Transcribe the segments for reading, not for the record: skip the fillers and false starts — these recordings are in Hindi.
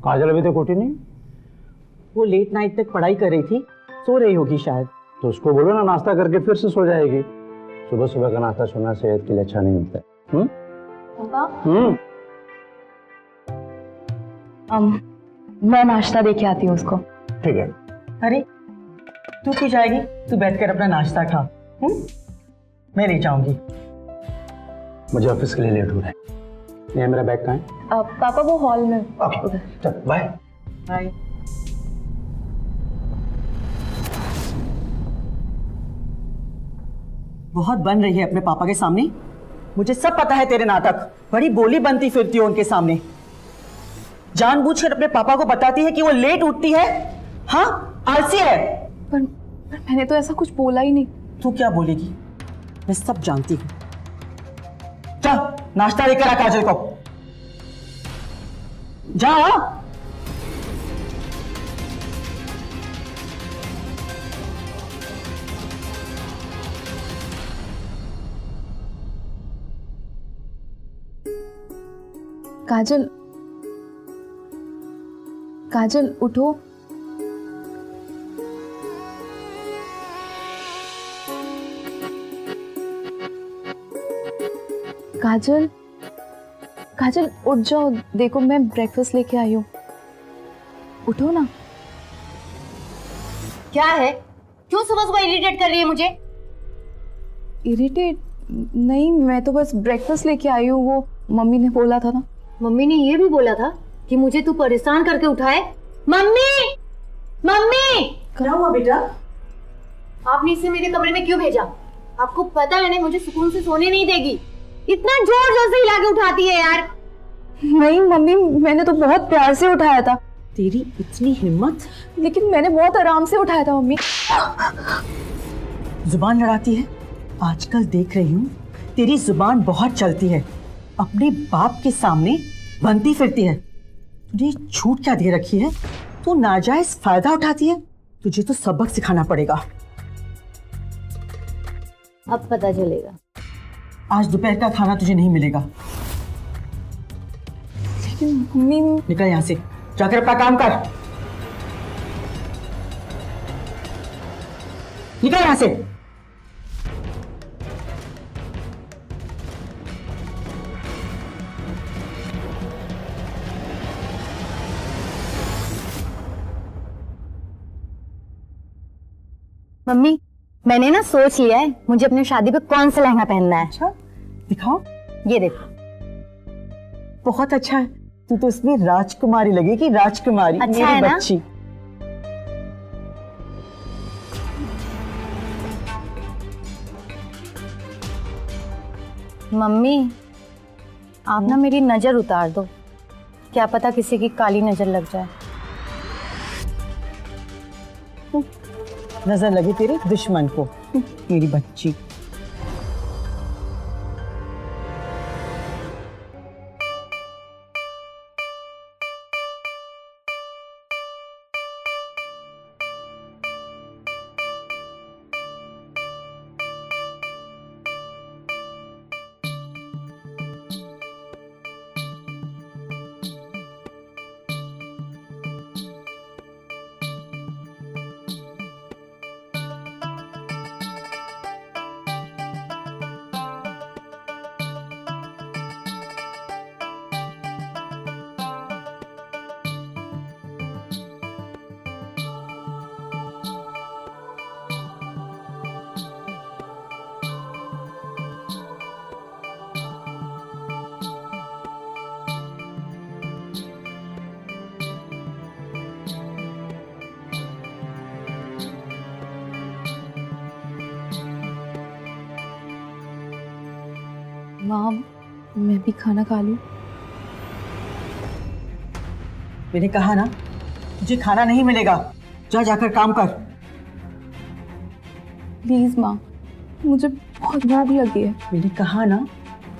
काजल अभी तक उठी नहीं? वो लेट नाइट तक पढ़ाई कर रही थी, सो रही होगी शायद। तो उसको बोलो ना नाश्ता करके फिर से सो जाएगी। सुबह सुबह का नाश्ता सोना सेहत के लिए अच्छा नहीं होता है। पापा मैं नाश्ता देके आती हूँ उसको। ठीक है। अरे तू क्यों जाएगी? तू बैठकर अपना नाश्ता खा। मैं ले जाऊंगी। मुझे ऑफिस के लिए लेट हो रहा है। ये मेरा बैग कहाँ है? पापा वो हॉल में। ओके चल बाय। बाय। बहुत बन रही है अपने पापा के सामने। मुझे सब पता है तेरे नाटक। बड़ी बोली बनती फिरती हो उनके सामने। जानबूझकर अपने पापा को बताती है कि वो लेट उठती है। हाँ, आलसी है। पर मैंने तो ऐसा कुछ बोला ही नहीं। तू क्या बोलेगी? मैं सब जानती हूँ। चल नाश्ता लेकर आ काजल को। जा। काजल, काजल उठो। काजल, काजल उठ जाओ। देखो मैं ब्रेकफास्ट लेके आई हूँ। उठो ना। क्या है? क्यों सुबह सुबह इरिटेट कर रही है मुझे? इरिटेट नहीं, मैं तो बस ब्रेकफास्ट लेके आई हूँ। वो मम्मी ने बोला था ना। मम्मी ने ये भी बोला था कि मुझे तू परेशान करके उठाए। Mummy, mummy! क्या हुआ बेटा? आपने इसे मेरे कमरे में क्यों भेजा? आपको पता है ना मुझे सुकून से सोने नहीं देगी। इतना जोर जोर से हिला के उठाती है यार। नहीं मम्मी, मैंने तो बहुत प्यार से उठाया था। तेरी इतनी हिम्मत! लेकिन मैंने बहुत आराम से उठाया था मम्मी। जुबान लड़ाती है। आजकल देख रही हूँ तेरी जुबान बहुत चलती है। अपने बाप के सामने बनती फिरती है। तुझे छूट क्या दे रखी है? तू नाजायज फायदा उठाती है। तुझे तो सबक सिखाना पड़ेगा। अब पता चलेगा। आज दोपहर का खाना तुझे नहीं मिलेगा। लेकिन मम्मी। निकल यहाँ से, जाकर अपना काम कर। निकल यहाँ से। मम्मी, मैंने ना सोच लिया है मुझे अपनी शादी पे कौन सा लहंगा पहनना है। अच्छा, दिखाओ। ये देखो। बहुत अच्छा है। तू तो इसमें राजकुमारी लगेगी। राजकुमारी। अच्छा मेरी है ना? बच्ची। मम्मी, आप ना मेरी नजर उतार दो। क्या पता किसी की काली नजर लग जाए। नजर लगी तेरे दुश्मन को। मेरी बच्ची। माँ, मैं भी खाना खा लूं? मैंने कहा ना, तुझे खाना नहीं मिलेगा। जा, जाकर काम कर। प्लीज माँ, मुझे बहुत भूख लगी है। मैंने कहा ना,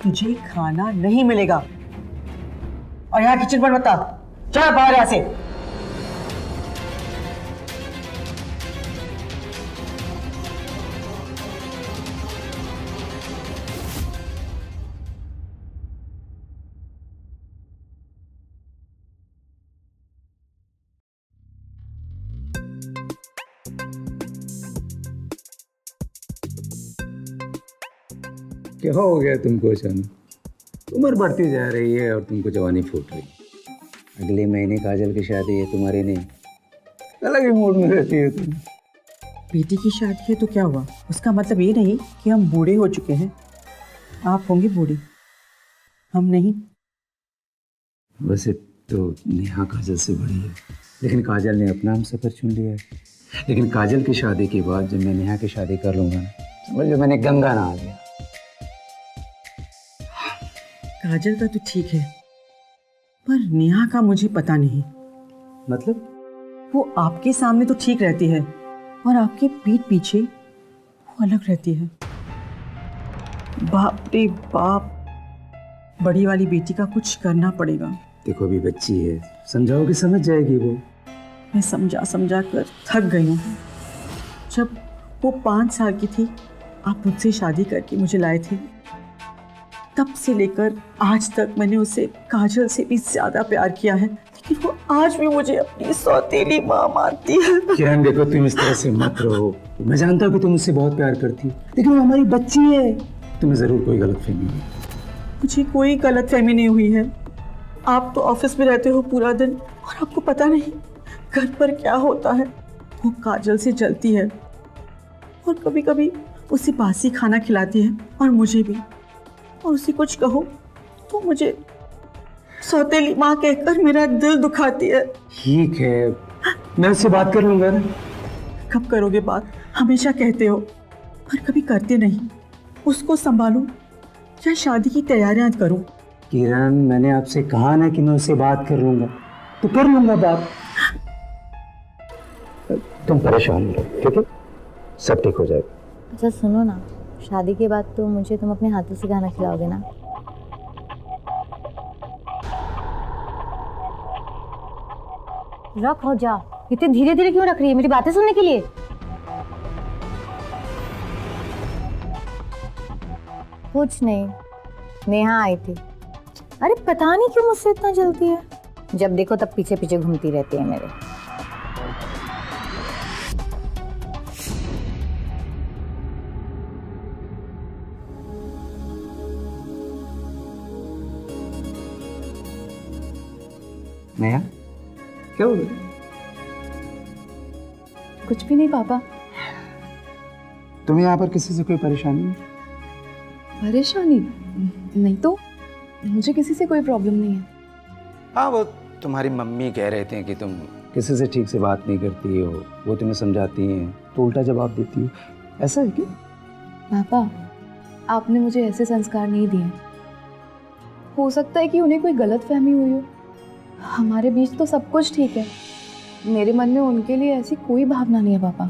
तुझे खाना नहीं मिलेगा। और यहाँ किचन पर मत आ। जा बाहर यहाँ से। क्या हो गया तुमको अचानक? उम्र बढ़ती जा रही है और तुमको जवानी फूट रही है। अगले महीने काजल की शादी है, तुम्हारी नहीं। अलग ही मूड में रहती है तुम। बेटी की शादी है तो क्या हुआ? उसका मतलब ये नहीं कि हम बूढ़े हो चुके हैं। आप होंगे बूढ़े, हम नहीं। वैसे तो नेहा काजल से बड़ी है, लेकिन काजल ने अपना हम सफर चुन लिया है। लेकिन काजल की शादी के बाद जब मैं नेहा की शादी कर लूंगा ना, समझ लो मैंने गंगा नहा लिया। काजल का तो ठीक है, पर नेहा का मुझे पता नहीं। मतलब? वो आपके सामने तो ठीक रहती है और आपके पीठ पीछे वो अलग रहती है। बाप रे बाप, बड़ी वाली बेटी का कुछ करना पड़ेगा। देखो अभी बच्ची है, समझाओ कि समझ जाएगी वो। मैं समझा समझा कर थक गई हूँ। जब वो 5 साल की थी, आप मुझसे शादी करके मुझे लाए थे। तब से लेकर आज तक मैंने उसे काजल से भी ज्यादा प्यार किया है, लेकिन वो आज भी मुझे अपनी सौतेली माँ मानती है। किरण देखो, तुम इस तरह से मत रहो। मैं जानता हूँ कि तुम मुझसे बहुत प्यार करती हो, लेकिन वो हमारी बच्ची है। तुम्हें जरूर कोई गलतफहमी हुई। मुझे कोई गलतफहमी नहीं हुई है। आप तो ऑफिस में रहते हो पूरा दिन और आपको पता नहीं घर पर क्या होता है। वो काजल से जलती है और कभी कभी उसे बासी खाना खिलाती है और मुझे भी। और उसे कुछ कहो तो मुझे सौतेली माँ कहकर मेरा दिल दुखाती है। ठीक है, मैं उससे बात कर लूंगा ना। कब करोगे बात? हमेशा कहते हो पर कभी करते नहीं। उसको संभालूं या शादी की तैयारियां करूं? किरण, मैंने आपसे कहा ना कि मैं उससे बात कर लूंगा, तो कर लूंगा बात। तुम परेशान मत हो, ठीक है? सब ठीक हो जाएगा। अच्छा सुनो ना, शादी के बाद तो मुझे तुम अपने हाथों से खाना खिलाओगे ना? रख हो जा। इतने धीरे धीरे क्यों रख रही है? मेरी बातें सुनने के लिए? कुछ नहीं, नेहा आई थी। अरे पता नहीं क्यों मुझसे इतना जलती है। जब देखो तब पीछे पीछे घूमती रहती है मेरे। नेहा, क्या हो गया? कुछ भी नहीं पापा। तुम्हें यहाँ पर किसी से कोई परेशानी है? परेशानी नहीं तो, मुझे किसी से कोई प्रॉब्लम नहीं है। हाँ, वो तुम्हारी मम्मी कह रहे थे कि तुम किसी से ठीक से बात नहीं करती हो, वो तुम्हें समझाती हैं तो उल्टा जवाब देती हो। ऐसा है क्या? पापा, आपने मुझे ऐसे संस्कार नहीं दिए। हो सकता है कि उन्हें कोई गलत फहमी हुई हो। हमारे बीच तो सब कुछ ठीक है। मेरे मन में उनके लिए ऐसी कोई भावना नहीं है पापा।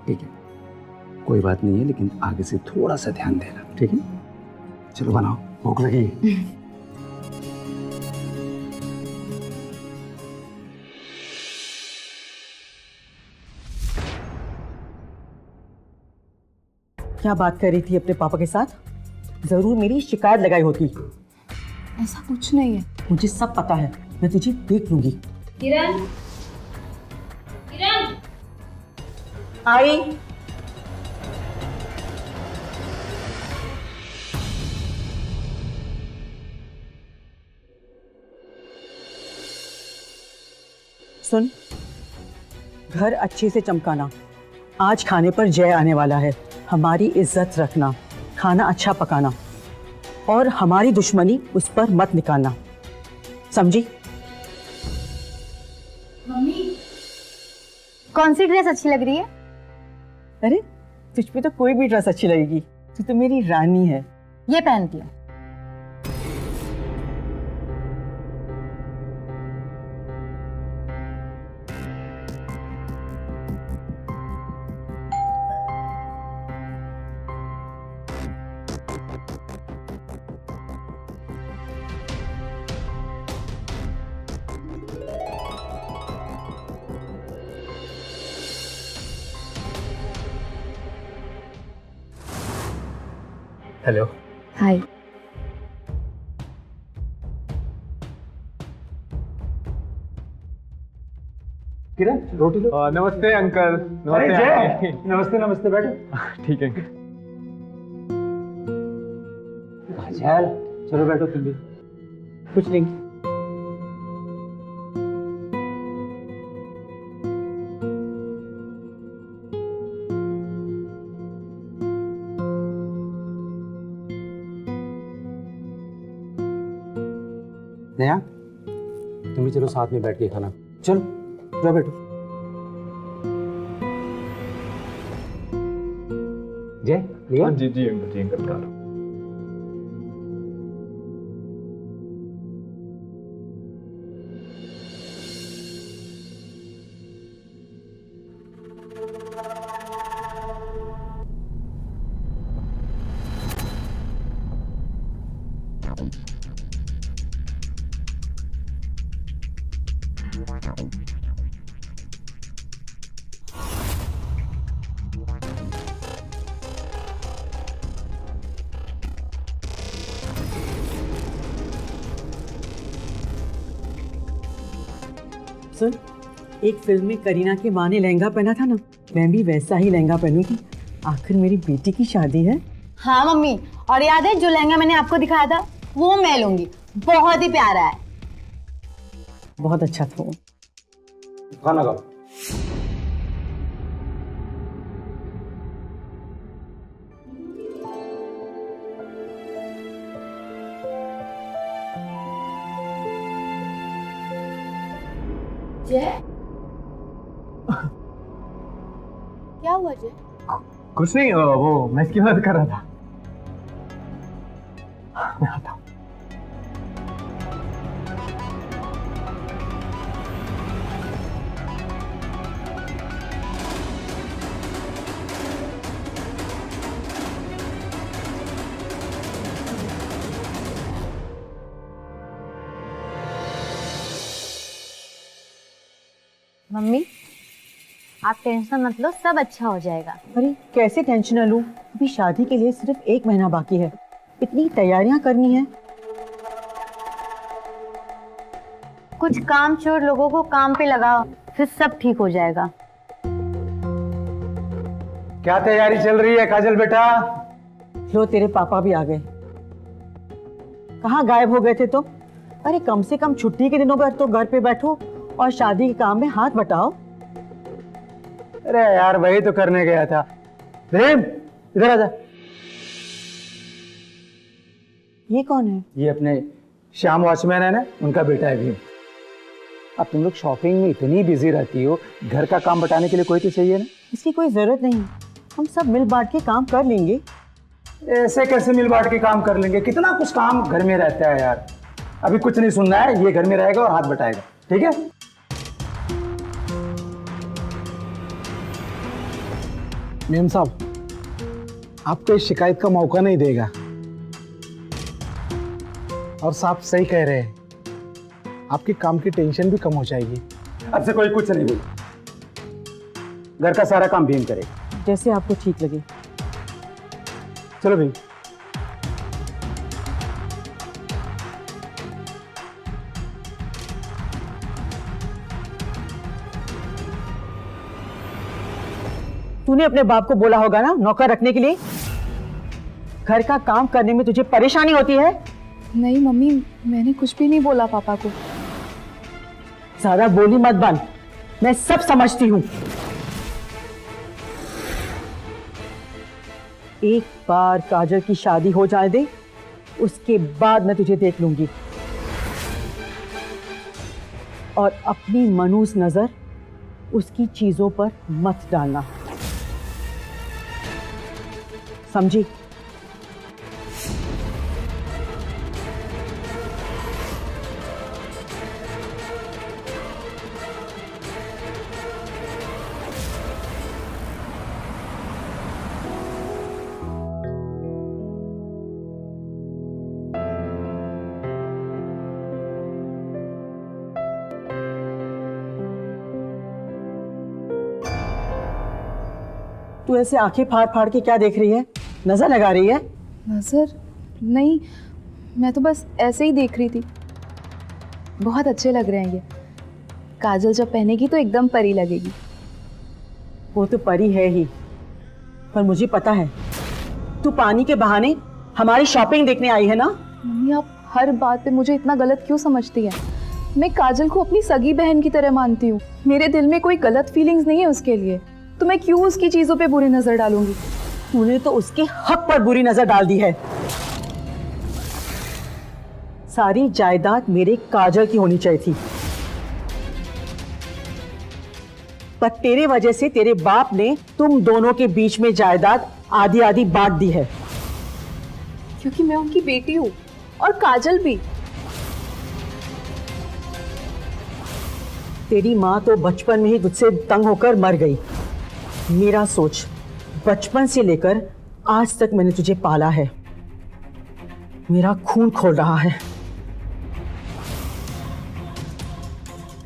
ठीक है, कोई बात नहीं है, लेकिन आगे से थोड़ा सा ध्यान देना, ठीक है? चलो बनाओ, भूख लगी है। क्या बात कर रही थी अपने पापा के साथ? जरूर मेरी शिकायत लगाई होती। ऐसा कुछ नहीं है। मुझे सब पता है, मैं तुझे देख लूंगी। किरण, किरण, आई। सुन, घर अच्छे से चमकाना। आज खाने पर जय आने वाला है। हमारी इज्जत रखना, खाना अच्छा पकाना और हमारी दुश्मनी उस पर मत निकालना, समझी? मम्मी, कौन सी ड्रेस अच्छी लग रही है? अरे तुझ पे तो कोई भी ड्रेस अच्छी लगेगी, तू तो मेरी रानी है। ये पहनती है। हेलो। हाय। किरण, रोटी लो। नमस्ते अंकल। अरे नमस्ते जय, आंटी। नमस्ते नमस्ते, बैठो। ठीक है अंकल। काजल चलो बैठो तुम भी। कुछ नहीं। नेहा तुम भी चलो साथ में बैठ के खाना। चलो जाओ बैठो। जय लिया? जी जी अंकल बता रहा हूँ। सुन, एक फिल्म में करीना की माँ ने लहंगा पहना था ना, मैं भी वैसा ही लहंगा पहनूंगी। आखिर मेरी बेटी की शादी है। हाँ मम्मी, और याद है जो लहंगा मैंने आपको दिखाया था वो मैं लूंगी, बहुत ही प्यारा है। बहुत अच्छा था वो। खाना खाओ। जय क्या हुआ जय? कुछ नहीं, वो मैं इसकी मदद कर रहा था। मैं आता हूँ। मम्मी आप टेंशन मत लो, सब अच्छा हो जाएगा। अरे कैसे टेंशन न लूं, अभी शादी के लिए सिर्फ 1 महीना बाकी है, इतनी तैयारियां करनी है। कुछ काम चोर लोगों को काम पे लगाओ, फिर सब ठीक हो जाएगा। क्या तैयारी चल रही है काजल बेटा? लो तेरे पापा भी आ गए। कहाँ गायब हो गए थे तुम? अरे कम से कम छुट्टी के दिनों पर तो घर पे बैठो और शादी के काम में हाथ बटाओ। अरे यार वही तो करने गया था। प्रेम इधर आजा। ये कौन है? ये अपने श्याम वॉचमैन है ना, उनका बेटा है भीम। अब तुम लोग शॉपिंग में इतनी बिजी रहती हो, घर का काम बटाने के लिए कोई तो चाहिए ना। इसकी कोई जरूरत नहीं, हम सब मिल बांट के काम कर लेंगे। ऐसे कैसे मिल बांट के काम कर लेंगे? कितना कुछ काम घर में रहता है यार। अभी कुछ नहीं सुनना है, ये घर में रहेगा और हाथ बटाएगा, ठीक है? मेम साहब आपको इस शिकायत का मौका नहीं देगा, और साहब सही कह रहे हैं, आपके काम की टेंशन भी कम हो जाएगी। अब से कोई कुछ नहीं बोले, घर का सारा काम भीम करेगा। जैसे आपको ठीक लगे। चलो भीम। तूने अपने बाप को बोला होगा ना नौकर रखने के लिए। घर का काम करने में तुझे परेशानी होती है? नहीं मम्मी, मैंने कुछ भी नहीं बोला पापा को। ज्यादा बोली मत बन, मैं सब समझती हूँ। एक बार काजल की शादी हो जाए दे, उसके बाद मैं तुझे देख लूंगी। और अपनी मनूस नजर उसकी चीजों पर मत डालना, समझी? तू ऐसे आंखें फाड़ फाड़ के क्या देख रही है? नजर लगा रही है? नजर नहीं, मैं तो बस ऐसे ही देख रही थी। बहुत अच्छे लग रहे हैं ये। काजल जब पहनेगी तो एकदम परी लगेगी। वो तो परी है ही, पर मुझे पता है तू पानी के बहाने हमारी शॉपिंग देखने आई है ना? मम्मी आप हर बात पे मुझे इतना गलत क्यों समझती हैं? मैं काजल को अपनी सगी बहन की तरह मानती हूँ। मेरे दिल में कोई गलत फीलिंग्स नहीं है उसके लिए, तो मैं क्यों उसकी चीजों पे बुरी नजर डालूंगी? तूने तो उसके हक पर बुरी नजर डाल दी है। सारी जायदाद मेरे काजल की होनी चाहिए थी, पर तेरे वजह से तेरे बाप ने तुम दोनों के बीच में जायदाद आधी आधी बांट दी है। क्योंकि मैं उनकी बेटी हूँ और काजल भी। तेरी माँ तो बचपन में ही तुझसे तंग होकर मर गई। मेरा सोच, बचपन से लेकर आज तक मैंने तुझे पाला है। मेरा खून खोल रहा है।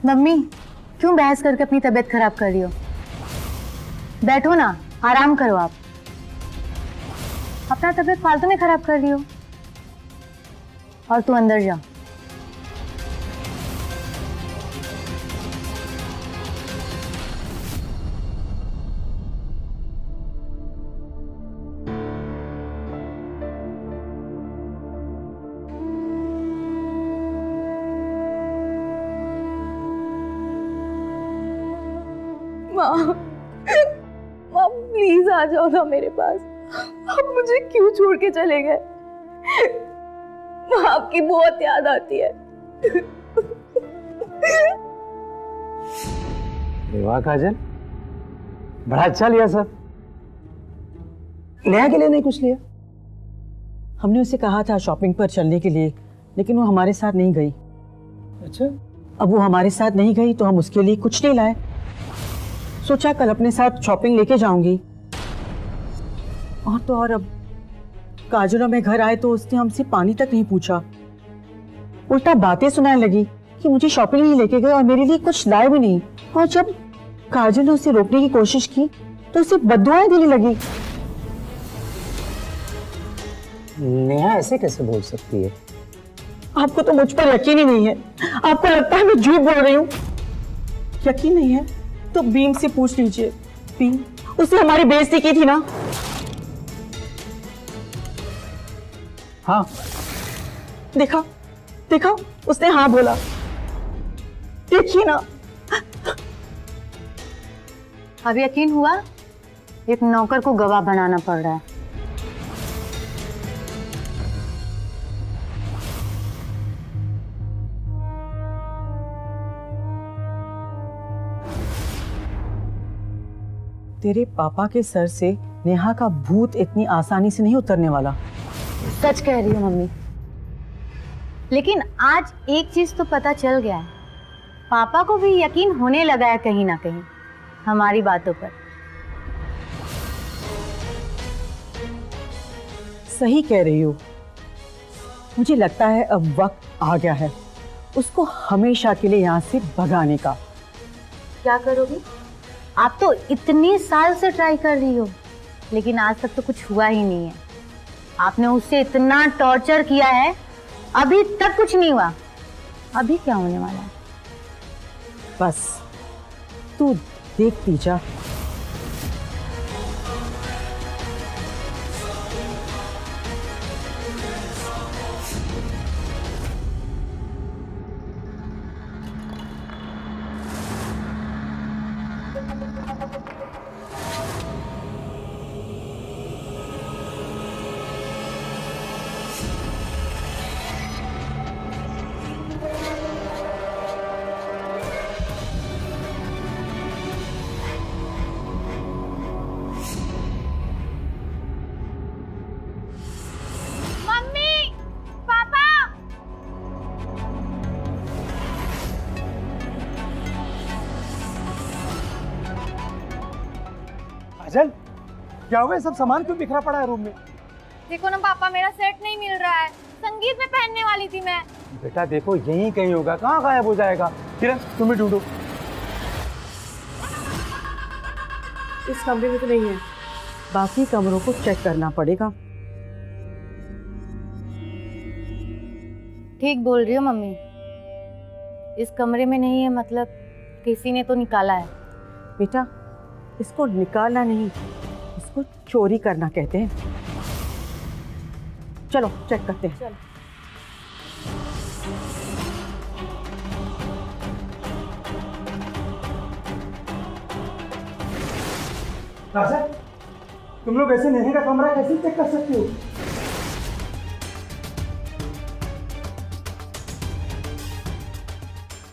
मम्मी क्यों बहस करके अपनी तबीयत खराब कर रही हो? बैठो ना, आराम करो। आप अपना तबीयत फालतू में खराब कर रही हो। और तू अंदर जा। माँ, माँ प्लीज आ जाओ ना मेरे पास। आप मुझे क्यों छोड़ के चले गए? माँ आपकी बहुत याद आती है। अरे वाह काजल, बड़ा अच्छा लिया सब। नेहा के लिए नहीं कुछ लिया? हमने उसे कहा था शॉपिंग पर चलने के लिए, लेकिन वो हमारे साथ नहीं गई। अच्छा, अब वो हमारे साथ नहीं गई तो हम उसके लिए कुछ नहीं लाए। सोचा कल अपने साथ शॉपिंग लेके जाऊंगी। और तो और अब काजल और मैं घर आए तो उसने हमसे पानी तक नहीं पूछा, उल्टा बातें सुनाने लगी कि मुझे शॉपिंग नहीं लेके गए और मेरे लिए कुछ लाए भी नहीं। और जब काजल ने उसे रोकने की कोशिश की तो उसे बद्दुआएं देने लगी। नेहा ऐसे कैसे बोल सकती है? आपको तो मुझ पर यकीन ही नहीं है। आपको लगता है मैं झूठ बोल रही हूँ। यकीन नहीं है तो बीम से पूछ लीजिए। बीम, उसने हमारी बेइज्जती की थी ना? हाँ, देखा देखा, उसने हाँ बोला। देखिए ना। अब यकीन हुआ? एक नौकर को गवाह बनाना पड़ रहा है। तेरे पापा के सर से नेहा का भूत इतनी आसानी से नहीं उतरने वाला। सच कह रही हो मम्मी, लेकिन आज एक चीज तो पता चल गया है। पापा को भी यकीन होने लगा है कहीं ना कहीं हमारी बातों पर। सही कह रही हो। मुझे लगता है अब वक्त आ गया है उसको हमेशा के लिए यहाँ से भगाने का। क्या करोगी? आप तो इतने साल से ट्राई कर रही हो, लेकिन आज तक तो कुछ हुआ ही नहीं है। आपने उससे इतना टॉर्चर किया है, अभी तक कुछ नहीं हुआ। अभी क्या होने वाला है? बस तू देखती जा। काजल, क्या हुआ? सब सामान क्यों बिखरा पड़ा है रूम में? देखो ना पापा, मेरा सेट नहीं मिल रहा है। संगीत में पहनने वाली थी मैं। बेटा देखो, यहीं कहीं होगा, कहाँ गायब हो जाएगा? किरण तुम ही ढूंढो। इस कमरे में तो नहीं है, बाकी कमरों को चेक करना पड़ेगा। ठीक बोल रही हो मम्मी, इस कमरे में नहीं है मतलब किसी ने तो निकाला है। बेटा, इसको निकालना नहीं, इसको चोरी करना कहते हैं। चलो चेक करते हैं। राजा, तुम लोग ऐसे नेहा का कमरा कैसे चेक कर सकते हो?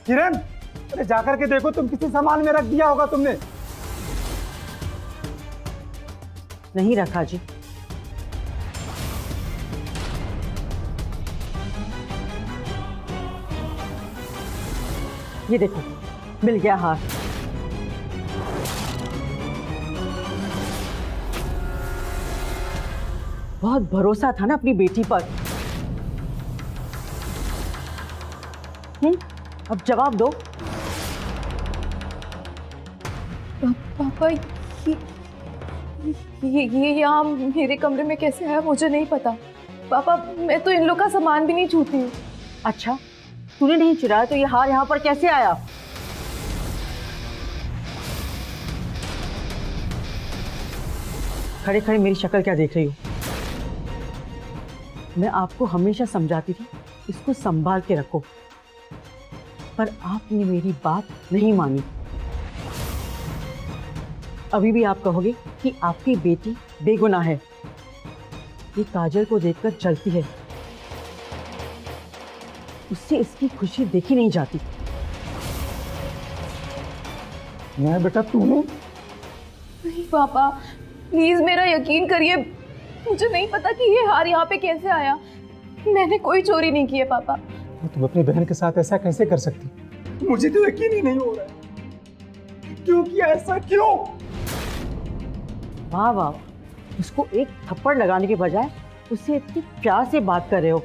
किरण, अरे जाकर के देखो, तुम किसी सामान में रख दिया होगा तुमने। नहीं रखा जी। ये देखो, मिल गया हार। बहुत भरोसा था ना अपनी बेटी पर। अब जवाब दो। पापा ये यहाँ मेरे कमरे में कैसे आया मुझे नहीं पता। पापा मैं तो इन लोग का सामान भी नहीं छूती हूँ। अच्छा, तूने नहीं चुराया तो ये हार यहाँ पर कैसे आया? खड़े खड़े मेरी शक्ल क्या देख रही हो? मैं आपको हमेशा समझाती थी इसको संभाल के रखो, पर आपने मेरी बात नहीं मानी। अभी भी आप कहोगे कि आपकी बेटी बेगुनाह है। ये काजल को देखकर जलती है, उससे इसकी खुशी देखी नहीं जाती। मैं बेटा तूने? नहीं पापा प्लीज मेरा यकीन करिए, मुझे नहीं पता कि ये हार यहाँ पे कैसे आया। मैंने कोई चोरी नहीं की है पापा। तुम अपनी बहन के साथ ऐसा कैसे कर सकती? मुझे तो यकीन ही नहीं हो रहा है। क्यों किया ऐसा, क्यों? वाह वाह, उसको एक थप्पड़ लगाने के बजाय उससे इतनी प्यार से बात कर रहे हो।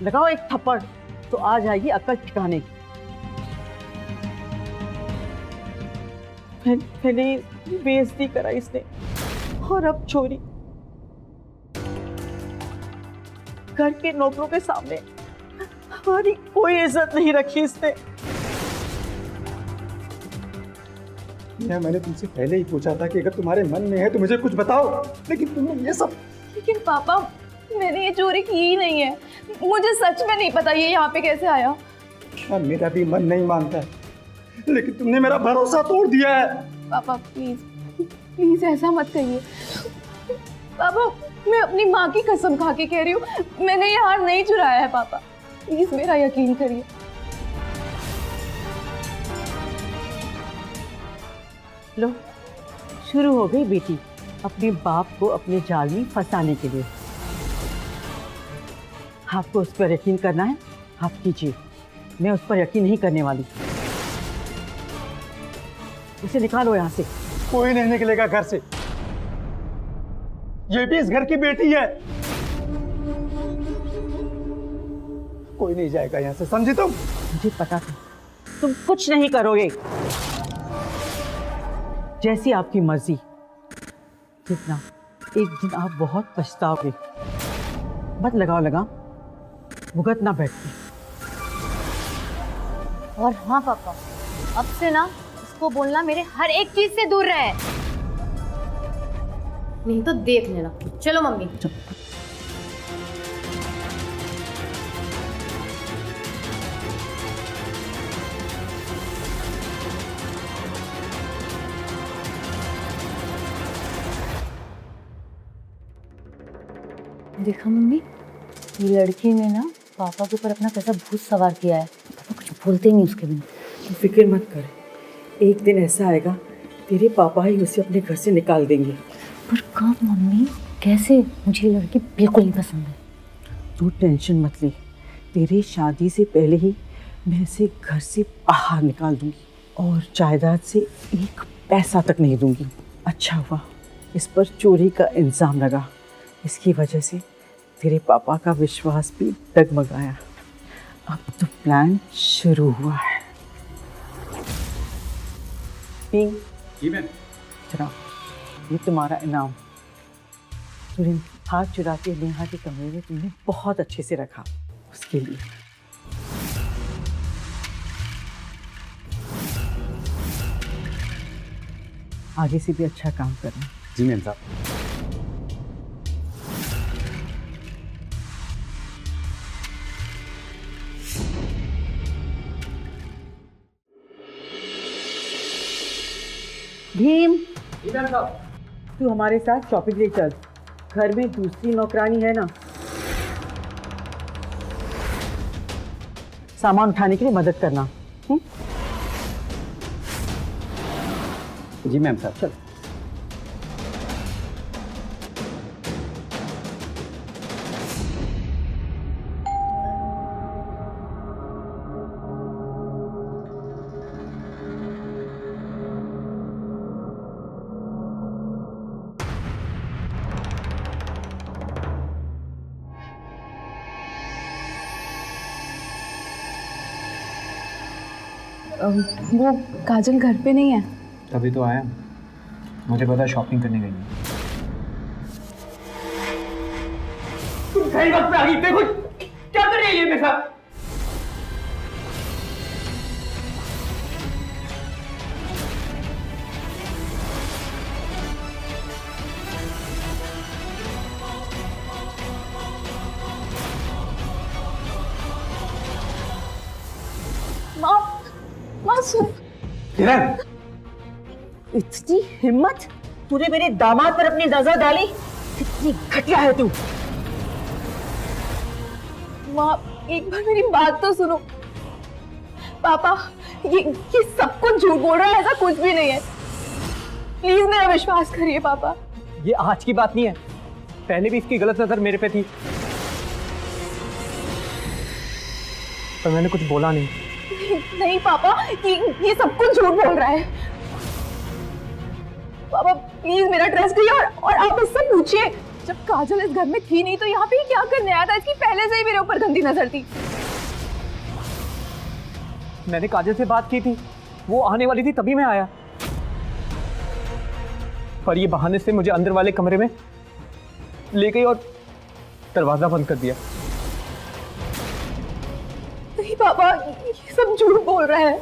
लगाओ एक थप्पड़ तो आ जाएगी अक्ल ठिकाने। मैंने बेइज्जती करा इसने, और अब चोरी। घर के नौकरों के सामने हमारी कोई इज्जत नहीं रखी इसने। मैंने तुमसे पहले ही पूछा था कि अगर तुम्हारे मन में है तो मुझे कुछ बताओ, लेकिन तुमने ये सब। लेकिन पापा मैंने ये चोरी की ही नहीं है, मुझे सच में नहीं पता ये यहाँ पे कैसे आया। हाँ, मेरा भी मन नहीं मानता है, लेकिन तुमने मेरा भरोसा तोड़ दिया है। पापा प्लीज प्लीज ऐसा मत कहिए। पापा मैं अपनी माँ की कसम खा के कह रही हूँ, मैंने ये हार नहीं चुराया है। पापा प्लीज मेरा यकीन करिए। लो, शुरू हो गई बेटी अपने बाप को अपने जाल में फंसाने के लिए। आपको उस पर यकीन करना है, आप कीजिए। मैं उस पर यकीन नहीं करने वाली। उसे निकालो यहाँ से। कोई नहीं निकलेगा घर से। ये भी इस घर की बेटी है। कोई नहीं जाएगा यहाँ से, समझी तुम? मुझे पता था तुम कुछ नहीं करोगे। जैसी आपकी मर्जी। कितना एक दिन आप बहुत पछताओगे। मत लगाओ लगाम, भुगत ना बैठती। और हाँ पापा, अब से ना इसको बोलना मेरे हर एक चीज से दूर रहे, नहीं तो देख लेना। चलो मम्मी। देखा मम्मी, ये लड़की ने ना पापा के ऊपर अपना कैसा भूत सवार किया है। पापा कुछ बोलते ही नहीं उसके बिना। तो फिक्र मत कर, एक दिन ऐसा आएगा तेरे पापा ही उसे अपने घर से निकाल देंगे। पर कब मम्मी, कैसे? मुझे ये लड़की बिल्कुल नहीं पसंद है। तू टेंशन मत ले, तेरी शादी से पहले ही मैं इसे घर से बाहर निकाल दूंगी और जायदाद से एक पैसा तक नहीं दूंगी। अच्छा हुआ इस पर चोरी का इल्जाम लगा, इसकी वजह से तेरे पापा का विश्वास भी डगमगाया। अब तो प्लान शुरू हुआ है। जी मैम। चलो, ये तुम्हारा इनाम। तूने हाथ चुरा के नेहा के कमरे में तुमने बहुत अच्छे से रखा, उसके लिए। आगे से भी अच्छा काम करना। जी मैम साहब। भीम, तू हमारे साथ शॉपिंग ले चल। घर में दूसरी नौकरानी है ना, सामान उठाने के लिए मदद करना। जी मैम साहब। चल। वो काजल घर पे नहीं है। तभी तो आया, मुझे पता शॉपिंग करने गई है। तुम सही वक्त पे आ गई। देखो क्या कर रही है ये मेरे साथ। माँ सुन। किरण, इतनी हिम्मत, तूने मेरे दामाद पर अपनी नजर डाली? कितनी घटिया है तू। माँ एक बार मेरी बात तो सुनो। पापा ये सब कुछ झूठ बोल रहा है, ऐसा कुछ भी नहीं है। प्लीज मेरा विश्वास करिए पापा। ये आज की बात नहीं है, पहले भी इसकी गलत नजर मेरे पे थी, पर मैंने कुछ बोला नहीं। नहीं पापा, ये सब कुछ झूठ बोल रहा है। पापा प्लीज मेरा ट्रस्ट करिए और आप इससे पूछिए, जब काजल इस घर में थी नहीं तो यहाँ पे क्या करने आया था? इसकी पहले से ही मेरे ऊपर गंदी नजर थी। मैंने काजल से बात की थी, वो आने वाली थी तभी मैं आया, पर ये बहाने से मुझे अंदर वाले कमरे में ले गई और दरवाजा बंद कर दिया। नहीं पापा, ये सब झूठ बोल रहा है।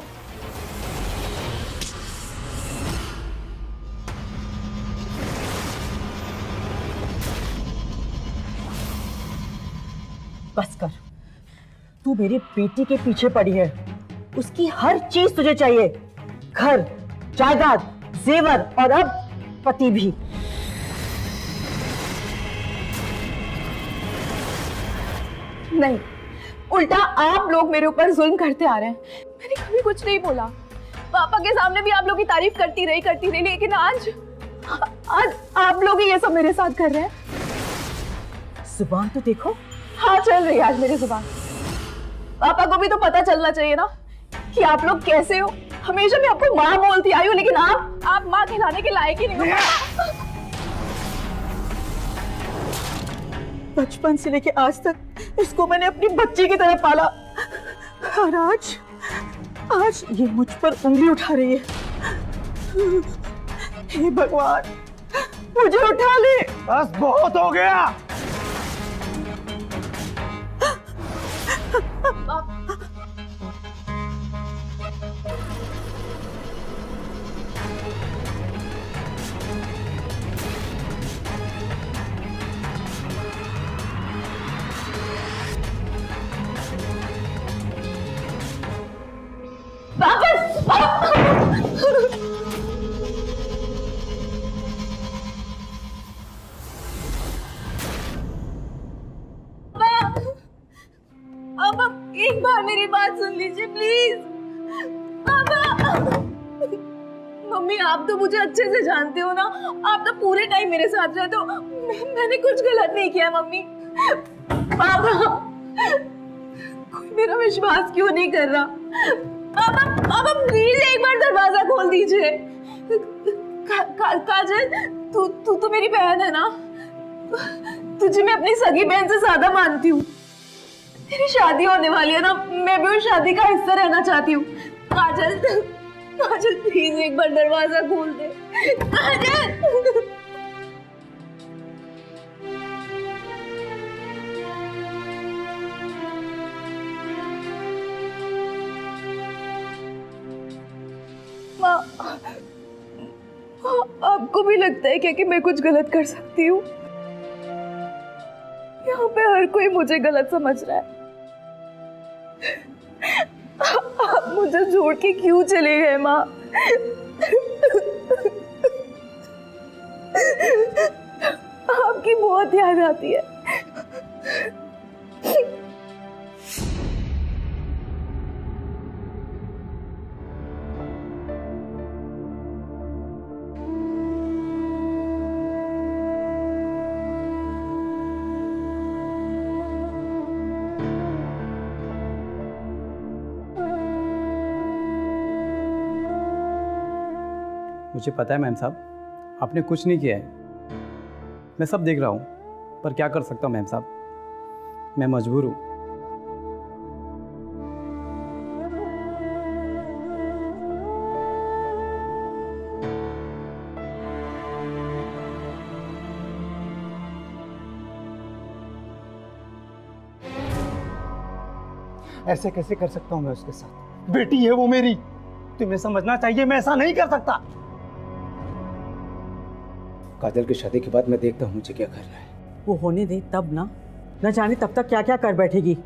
बस कर, तू मेरी बेटी के पीछे पड़ी है। उसकी हर चीज तुझे चाहिए, घर, जायदाद, जेवर और अब पति भी। नहीं, उल्टा आप लोग मेरे ऊपर जुल्म करते आ रहे हैं। मैंने कभी कुछ नहीं बोला। पापा के सामने भी आप लोग की तारीफ करती रही, लेकिन आज आप लोग ही ये सब मेरे साथ कर रहे हैं। जुबान तो देखो। हाँ चल रही है आज मेरी जुबान। पापा को भी तो पता चलना चाहिए ना कि आप लोग कैसे हो। हमेशा मैं आपको माँ बोलती आई हूँ, लेकिन आप माँ खिलाने के लायक ही नहीं हो। बचपन से लेके आज तक इसको मैंने अपनी बच्ची की तरह पाला, और आज ये मुझ पर उंगली उठा रही है। हे भगवान, मुझे उठा ले। बस बहुत हो गया। अब एक बार मेरी बात सुन लीजिए प्लीज। पापा, मम्मी आप तो मुझे अच्छे से जानते हो ना, आप तो पूरे टाइम मेरे साथ रहते हो। मैंने कुछ गलत नहीं किया मम्मी। पापा, कोई मेरा विश्वास क्यों नहीं कर रहा? पापा प्लीज एक बार दरवाजा खोल दीजिए। काजल, तू तो मेरी बहन है ना, तुझे मैं अपनी सगी बहन से ज्यादा मानती हूँ। तेरी शादी होने वाली है ना, मैं भी उस शादी का हिस्सा रहना चाहती हूँ। काजल प्लीज एक बार दरवाजा खोल दे। काजल, माँ, आपको भी लगता है क्या कि मैं कुछ गलत कर सकती हूँ? यहाँ पे हर कोई मुझे गलत समझ रहा है। आप मुझे छोड़ के क्यों चले गए माँ? आपकी बहुत याद आती है। मुझे पता है मैम साहब, आपने कुछ नहीं किया है, मैं सब देख रहा हूँ, पर क्या कर सकता हूँ मैम साहब, मैं मजबूर हूँ। ऐसे कैसे कर सकता हूँ मैं उसके साथ? बेटी है वो मेरी, तुम्हें समझना चाहिए, मैं ऐसा नहीं कर सकता। काजल की शादी के बाद मैं देखता हूँ मुझे क्या करना है। वो होने दे तब ना, न जाने तब तक क्या क्या कर बैठेगी।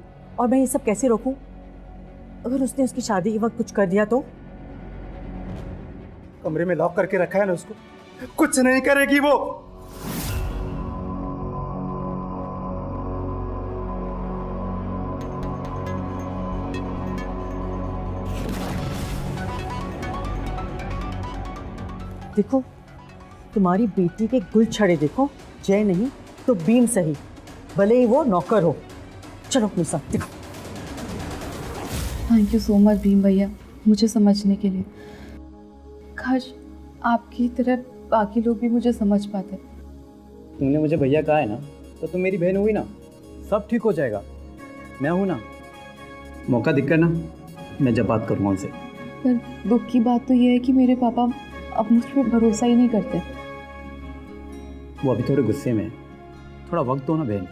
और मैं ये सब कैसे रोकूं? अगर उसने उसकी शादी के वक्त कुछ कर दिया तो? कमरे में लॉक करके रखा है ना उसको, कुछ नहीं करेगी वो। देखो, तुम्हारी बेटी के गुल छड़े देखो, जय नहीं तो बीम सही, भले ही वो नौकर हो। चलो अपने साथ देखो। Thank you so much Bhim भैया, मुझे समझने के लिए। काश आपकी तरह बाकी लोग भी मुझे समझ पाते। तुमने मुझे भैया कहा है ना, तो तुम मेरी बहन हुई ना, सब ठीक हो जाएगा, मैं हूं ना। मौका दिक्कत ना, मैं जब बात करूँगा उनसे। पर दुख की बात तो ये है कि मेरे पापा अब मुझ पर भरोसा ही नहीं करते। वो अभी थोड़े गुस्से में है, थोड़ा वक्त दो ना बहन।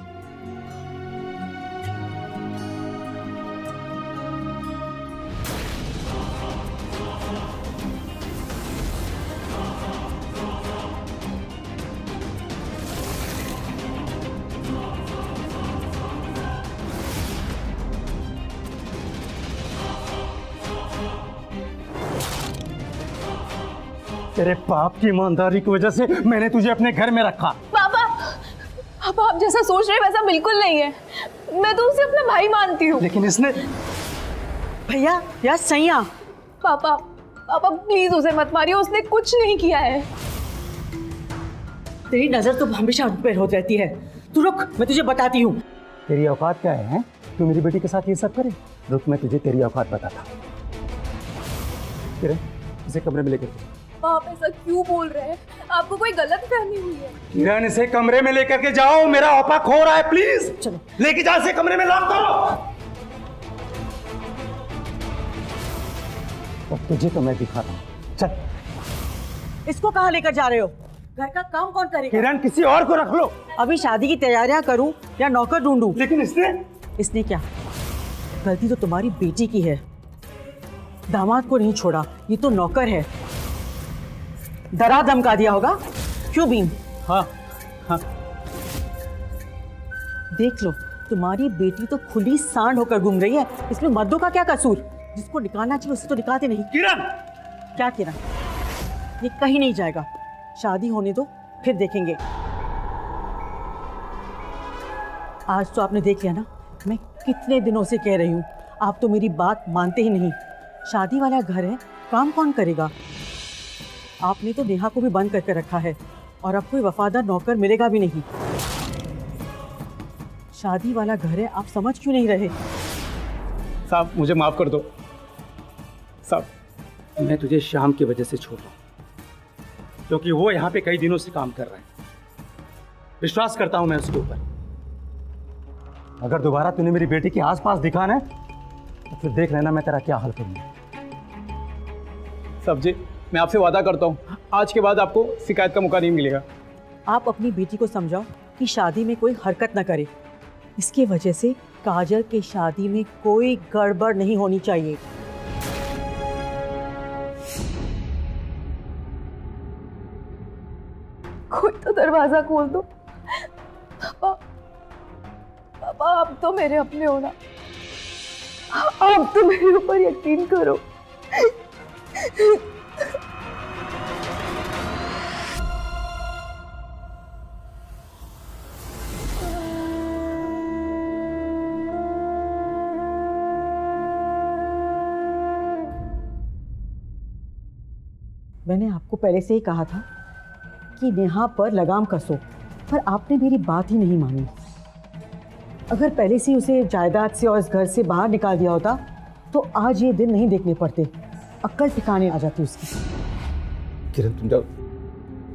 तेरे बाप की ईमानदारी की वजह से मैंने तुझे अपने घर में रखा। पापा, पापा आप जैसा सोच रहे हैं वैसा बिल्कुल नहीं है। मैं तो उसे अपना भाई मानती हूँ। लेकिन इसने भैया या सैया, पापा, पापा प्लीज उसे मत मारिए, उसने कुछ नहीं किया है। तेरी नजर तो हमेशा उन पर होती रहती है। तू रुक, मैं तुझे बताती हूँ। तेरी औकात क्या है, हैं? तू मेरी बेटी के साथ ये सब करे? रुक, मैं तुझे तेरी औकात बताता। किरण, इसे कमरे में लेकर चल। आप ऐसा क्यों बोल रहे हैं? आपको कोई गलत फहमी हुई है? किरण, इसे कमरे में लेकर के जाओ, मेरा औपा खो रहा है, प्लीज। चलो लेके जा, इसे कमरे में लॉक करो। अब तुझे तो मैं दिखाता हूँ, चल। इसको कहाँ लेकर जा रहे हो? घर का काम कौन करेगा? किरण, किसी और को रख लो। अभी शादी की तैयारियां करूं या नौकर ढूंढूं? लेकिन इसने क्या? गलती तो तुम्हारी बेटी की है। दामाद को नहीं छोड़ा, ये तो नौकर है। डरा धमका दिया होगा, क्यों भीम? हाँ हाँ, देख लो, तुम्हारी बेटी तो खुली सांड होकर घूम रही है। इसमें मर्दों का क्या कसूर? जिसको निकालना चाहिए उसे तो निकालते नहीं। किरण, क्या किरण? ये कहीं नहीं जाएगा। शादी होने दो, फिर देखेंगे। आज तो आपने देख लिया ना, मैं कितने दिनों से कह रही हूँ, आप तो मेरी बात मानते ही नहीं। शादी वाला घर है, काम कौन करेगा? आपने तो नेहा को भी बंद करके रखा है और अब कोई वफादार नौकर मिलेगा भी नहीं। शादी वाला घर है, आप समझ क्यों नहीं रहे? साहब मुझे माफ कर दो। साहब, मैं तुझे शाम की वजह से छोड़ रहा हूँ, क्योंकि वो यहाँ पे कई दिनों से काम कर रहा है। विश्वास करता हूँ मैं उसके ऊपर। अगर दोबारा तूने मेरी बेटी के आसपास दिखा ना, तो फिर देख लेना मैं तेरा क्या हाल करूँगा। साहब जी, मैं आपसे वादा करता हूँ, आज के बाद आपको शिकायत का मौका नहीं मिलेगा। आप अपनी बेटी को समझाओ कि शादी में कोई हरकत न करे। इसकी वजह से काजल की शादी में कोई गड़बड़ नहीं होनी चाहिए। कोई तो दरवाजा खोल दो। पापा, पापा आप तो मेरे अपने हो ना, आप तो मेरे ऊपर यकीन करो। मैंने आपको पहले से ही कहा था कि नेहा पर लगाम कसो, पर आपने मेरी बात ही नहीं मानी। अगर पहले से ही उसे जायदाद से और इस घर से बाहर निकाल दिया होता तो आज ये दिन नहीं देखने पड़ते, अक्ल ठिकाने आ जाती उसकी। किरण तुम जाओ,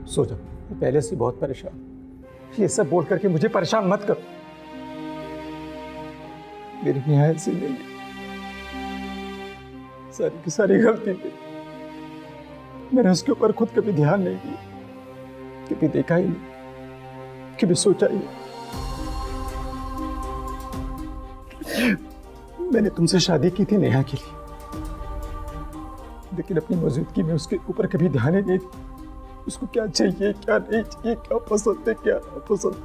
सो जाओ। मैं पहले से बहुत परेशान, ये सब बोल करके मुझे परेशान मत करो। मेरी नेहा ऐसी नहीं है, सारी की सारी गलती थी। मैंने उसके ऊपर खुद कभी ध्यान नहीं दिया, कभी देखा ही नहीं, कभी सोचा ही नहीं। मैंने तुमसे शादी की थी नेहा के लिए, लेकिन अपनी मौजूदगी में उसके ऊपर कभी ध्यान ही नहीं दिया। उसको क्या चाहिए, क्या नहीं चाहिए, क्या पसंद है, क्या नापसंद।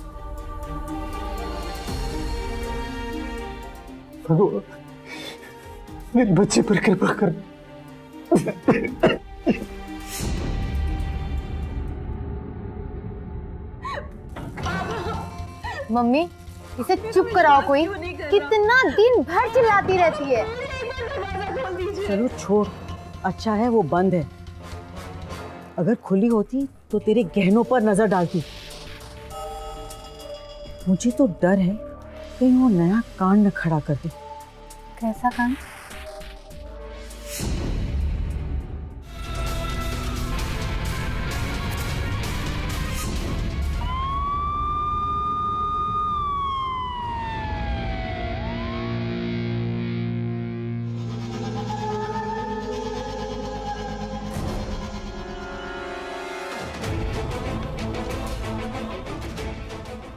भगवान मेरे बच्चे पर कृपा कर। मम्मी इसे चुप कराओ, कोई कितना दिन भर चिल्लाती रहती है। चलो छोड़, अच्छा है वो बंद है। अगर खुली होती तो तेरे गहनों पर नजर डालती। मुझे तो डर है कहीं वो नया कांड न खड़ा कर दे। कैसा काम?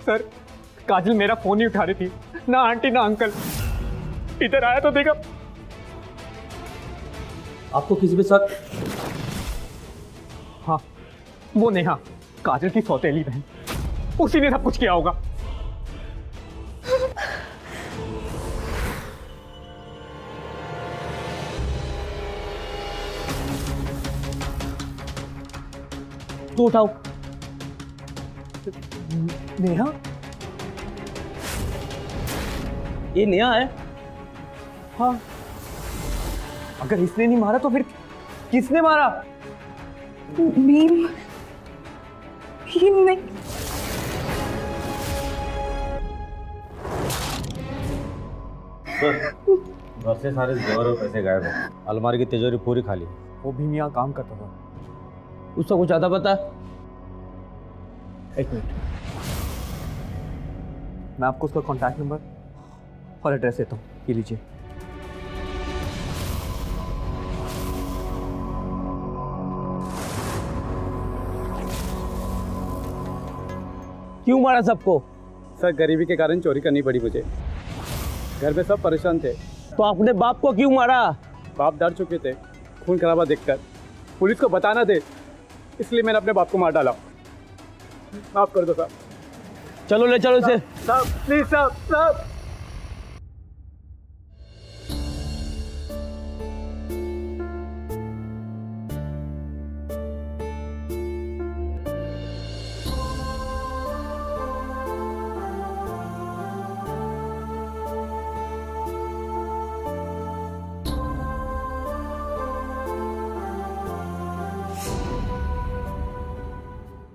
सर, काजल मेरा फोन नहीं उठा रही थी, ना आंटी ना अंकल। इधर आया तो देखा। आपको किसी पे शक? हाँ, वो नेहा, काजल की सौतेली बहन, उसी ने सब कुछ किया होगा। तो उठाओ। नेहा? ये नया है। हाँ, अगर इसने नहीं मारा तो फिर किसने मारा? भीम ने। घर से सारे जेवर और पैसे गायब है, अलमारी की तिजोरी पूरी खाली। वो भीम यहाँ काम करता था। उसका कुछ आता पता? एक मिनट, मैं आपको उसका कॉन्टैक्ट नंबर और एड्रेस देता हूँ, ये लीजिए। क्यों मारा सबको? सर, गरीबी के कारण चोरी करनी पड़ी मुझे। घर में सब परेशान थे। तो अपने बाप को क्यों मारा? बाप डर चुके थे खून खराबा देखकर, पुलिस को बताना दे, इसलिए मैंने अपने बाप को मार डाला। माफ कर दो साहब। चलो ले चलो इसे। साहब प्लीज, साहब साहब।